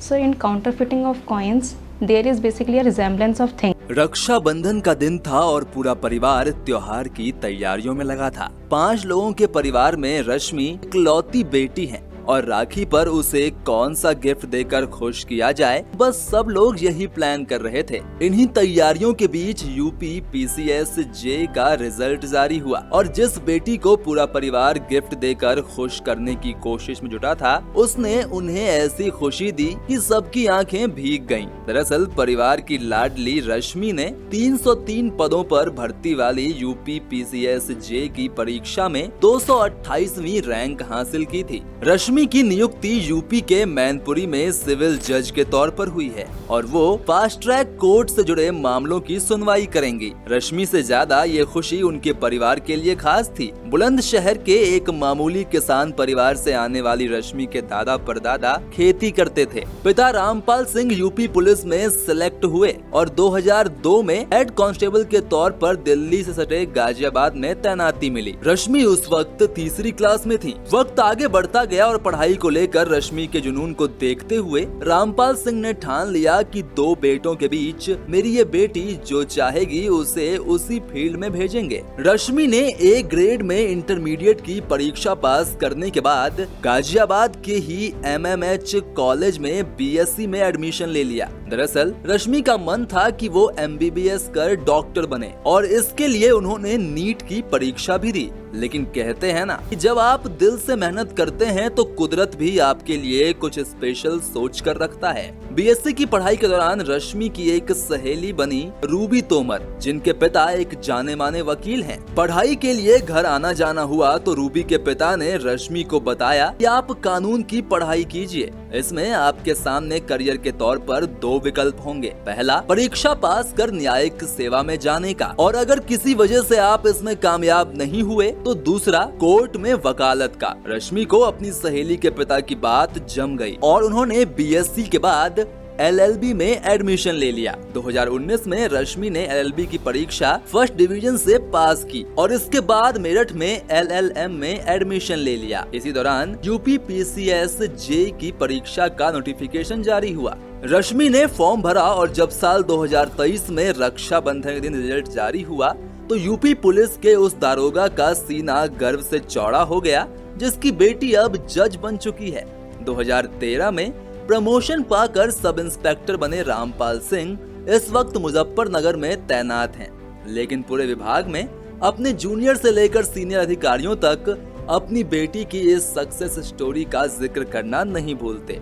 So in counterfeiting of coins, there is basically a resemblance of things. Rakshabandhan का दिन था और पूरा परिवार त्योहार की तैयारियों में लगा था। 5 लोगों के परिवार में रश्मि इकलौती बेटी है और राखी पर उसे कौन सा गिफ्ट देकर खुश किया जाए, बस सब लोग यही प्लान कर रहे थे। इन्हीं तैयारियों के बीच यूपी पीसीएस जे का रिजल्ट जारी हुआ और जिस बेटी को पूरा परिवार गिफ्ट देकर खुश करने की कोशिश में जुटा था, उसने उन्हें ऐसी खुशी दी कि सबकी आंखें भीग गईं। दरअसल परिवार की लाडली रश्मि ने 303 पदों पर भर्ती वाली यूपी पीसीएस जे की परीक्षा में 228वीं रैंक हासिल की थी। रश्मि की नियुक्ति यूपी के मैनपुरी में सिविल जज के तौर पर हुई है और वो फास्ट ट्रैक कोर्ट से जुड़े मामलों की सुनवाई करेंगी। रश्मि से ज्यादा ये खुशी उनके परिवार के लिए खास थी। बुलंदशहर के एक मामूली किसान परिवार से आने वाली रश्मि के दादा परदादा खेती करते थे। पिता रामपाल सिंह यूपी पुलिस में सिलेक्ट हुए और 2002 में हेड कांस्टेबल के तौर पर दिल्ली से सटे गाजियाबाद में तैनाती मिली। रश्मि उस वक्त तीसरी क्लास में थी। वक्त आगे बढ़ता गया और पढ़ाई को लेकर रश्मि के जुनून को देखते हुए रामपाल सिंह ने ठान लिया कि 2 बेटों के बीच मेरी ये बेटी जो चाहेगी उसे उसी फील्ड में भेजेंगे। रश्मि ने ए ग्रेड में इंटरमीडिएट की परीक्षा पास करने के बाद गाजियाबाद के ही एमएमएच कॉलेज में बीएससी में एडमिशन ले लिया। दरअसल रश्मि का मन था कि वो एमबीबीएस कर डॉक्टर बने और इसके लिए उन्होंने नीट की परीक्षा भी दी। लेकिन कहते हैं ना कि जब आप दिल से मेहनत करते हैं तो कुदरत भी आपके लिए कुछ स्पेशल सोच कर रखता है। बीएससी की पढ़ाई के दौरान रश्मि की एक सहेली बनी रूबी तोमर, जिनके पिता एक जाने माने वकील हैं। पढ़ाई के लिए घर आना जाना हुआ तो रूबी के पिता ने रश्मि को बताया कि आप कानून की पढ़ाई कीजिए, इसमें आपके सामने करियर के तौर पर 2 विकल्प होंगे। पहला, परीक्षा पास कर न्यायिक सेवा में जाने का, और अगर किसी वजह से आप इसमें कामयाब नहीं हुए तो दूसरा, कोर्ट में वकालत का। रश्मि को अपनी सहेली के पिता की बात जम गई और उन्होंने बीएससी के बाद एलएलबी में एडमिशन ले लिया। 2019 में रश्मि ने एलएलबी की परीक्षा फर्स्ट डिवीजन से पास की और इसके बाद मेरठ में एलएलएम में एडमिशन ले लिया। इसी दौरान यूपी पीसीएस जे की परीक्षा का नोटिफिकेशन जारी हुआ। रश्मि ने फॉर्म भरा और जब साल 2023 में रक्षाबंधन के दिन रिजल्ट जारी हुआ तो यूपी पुलिस के उस दारोगा का सीना गर्व से चौड़ा हो गया जिसकी बेटी अब जज बन चुकी है। 2013 में प्रमोशन पाकर सब इंस्पेक्टर बने रामपाल सिंह इस वक्त मुजफ्फरनगर में तैनात हैं, लेकिन पूरे विभाग में अपने जूनियर से लेकर सीनियर अधिकारियों तक अपनी बेटी की इस सक्सेस स्टोरी का जिक्र करना नहीं भूलते।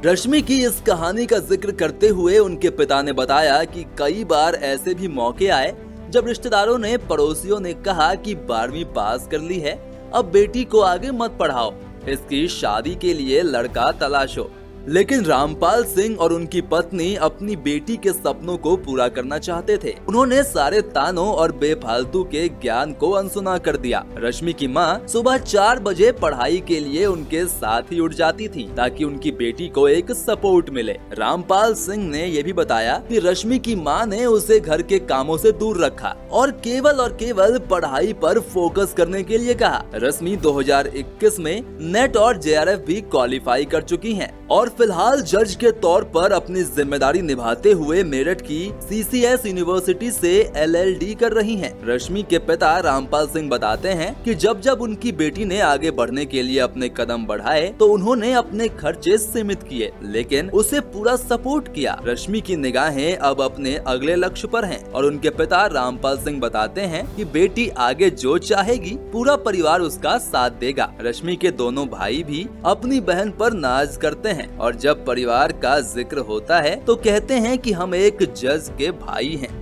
रश्मि की इस कहानी का जिक्र करते हुए उनके पिता ने बताया कि कई बार ऐसे भी मौके आए जब रिश्तेदारों ने, पड़ोसियों ने कहा कि 12वीं पास कर ली है, अब बेटी को आगे मत पढ़ाओ, इसकी शादी के लिए लड़का तलाशो। लेकिन रामपाल सिंह और उनकी पत्नी अपनी बेटी के सपनों को पूरा करना चाहते थे। उन्होंने सारे तानों और बेफालतू के ज्ञान को अनसुना कर दिया। रश्मि की मां सुबह 4 बजे पढ़ाई के लिए उनके साथ ही उठ जाती थी ताकि उनकी बेटी को एक सपोर्ट मिले। रामपाल सिंह ने ये भी बताया कि रश्मि की मां ने उसे घर के कामों से दूर रखा और केवल पढ़ाई पर फोकस करने के लिए कहा। रश्मि 2021 में नेट और जेआरएफ भी क्वालिफाई कर चुकी हैं और फिलहाल जज के तौर पर अपनी जिम्मेदारी निभाते हुए मेरठ की सीसीएस यूनिवर्सिटी से एलएलडी कर रही हैं। रश्मि के पिता रामपाल सिंह बताते हैं कि जब उनकी बेटी ने आगे बढ़ने के लिए अपने कदम बढ़ाए तो उन्होंने अपने खर्चे सीमित किए, लेकिन उसे पूरा सपोर्ट किया। रश्मि की निगाहें अब अपने अगले लक्ष्य पर हैं और उनके पिता रामपाल सिंह बताते हैं कि बेटी आगे जो चाहेगी पूरा परिवार उसका साथ देगा। रश्मि के दोनों भाई भी अपनी बहन पर नाज करते हैं और जब परिवार का जिक्र होता है तो कहते हैं कि हम एक जज के भाई हैं।